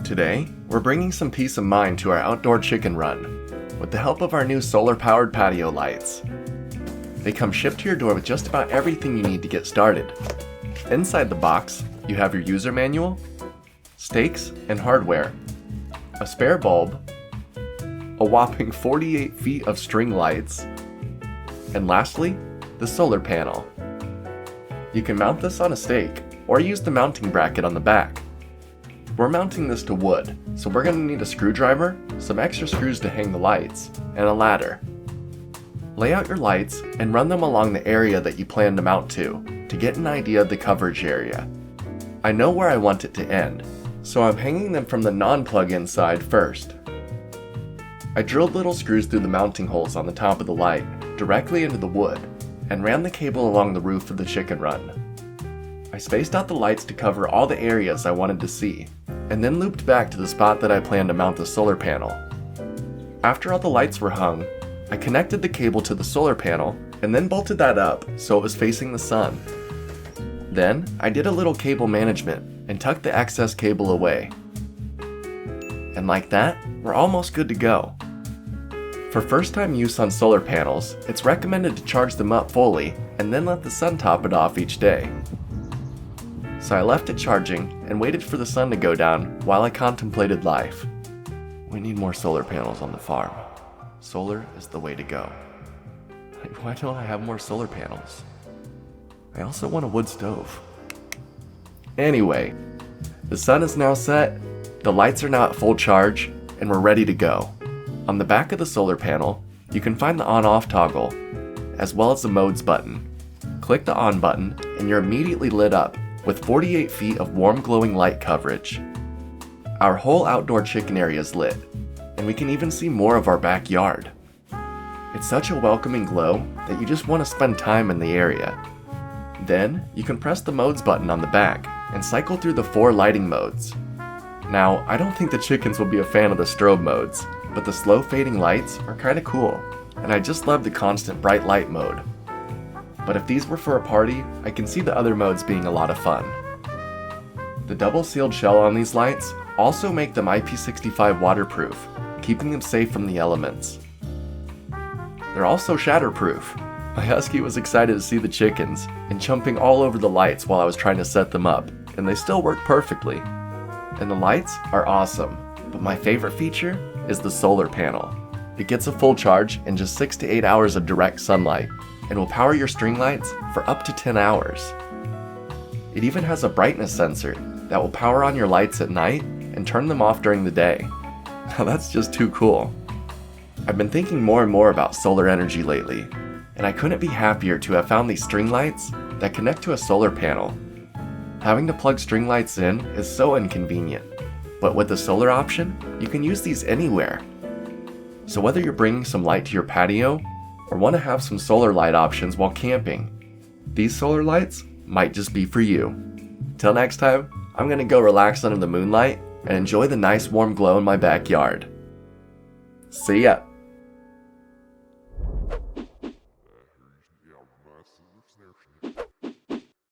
Today, we're bringing some peace of mind to our outdoor chicken run with the help of our new solar-powered patio lights. They come shipped to your door with just about everything you need to get started. Inside the box, you have your user manual, stakes and hardware, a spare bulb, a whopping 48 feet of string lights, and lastly, the solar panel. You can mount this on a stake or use the mounting bracket on the back. We're mounting this to wood, so we're going to need a screwdriver, some extra screws to hang the lights, and a ladder. Lay out your lights and run them along the area that you plan to mount to get an idea of the coverage area. I know where I want it to end, so I'm hanging them from the non-plug-in side first. I drilled little screws through the mounting holes on the top of the light, directly into the wood, and ran the cable along the roof of the chicken run. I spaced out the lights to cover all the areas I wanted to see, and then looped back to the spot that I planned to mount the solar panel. After all the lights were hung, I connected the cable to the solar panel and then bolted that up so it was facing the sun. Then, I did a little cable management and tucked the excess cable away. And like that, we're almost good to go. For first-time use on solar panels, it's recommended to charge them up fully and then let the sun top it off each day. So I left it charging and waited for the sun to go down while I contemplated life. We need more solar panels on the farm. Solar is the way to go. Why don't I have more solar panels? I also want a wood stove. Anyway, the sun is now set, the lights are now at full charge, and we're ready to go. On the back of the solar panel, you can find the on-off toggle, as well as the modes button. Click the on button, and you're immediately lit up with 48 feet of warm glowing light coverage. Our whole outdoor chicken area is lit, and we can even see more of our backyard. It's such a welcoming glow that you just want to spend time in the area. Then, you can press the modes button on the back and cycle through the 4 lighting modes. Now, I don't think the chickens will be a fan of the strobe modes, but the slow fading lights are kinda cool, and I just love the constant bright light mode. But if these were for a party, I can see the other modes being a lot of fun. The double sealed shell on these lights also make them IP65 waterproof, keeping them safe from the elements. They're also shatterproof. My husky was excited to see the chickens and jumping all over the lights while I was trying to set them up, and they still work perfectly. And the lights are awesome, but my favorite feature is the solar panel. It gets a full charge in just 6 to 8 hours of direct sunlight, and will power your string lights for up to 10 hours. It even has a brightness sensor that will power on your lights at night and turn them off during the day. Now that's just too cool. I've been thinking more and more about solar energy lately, and I couldn't be happier to have found these string lights that connect to a solar panel. Having to plug string lights in is so inconvenient, but with the solar option, you can use these anywhere. So whether you're bringing some light to your patio, or want to have some solar light options while camping, these solar lights might just be for you. Till next time, I'm gonna go relax under the moonlight and enjoy the nice warm glow in my backyard. See ya!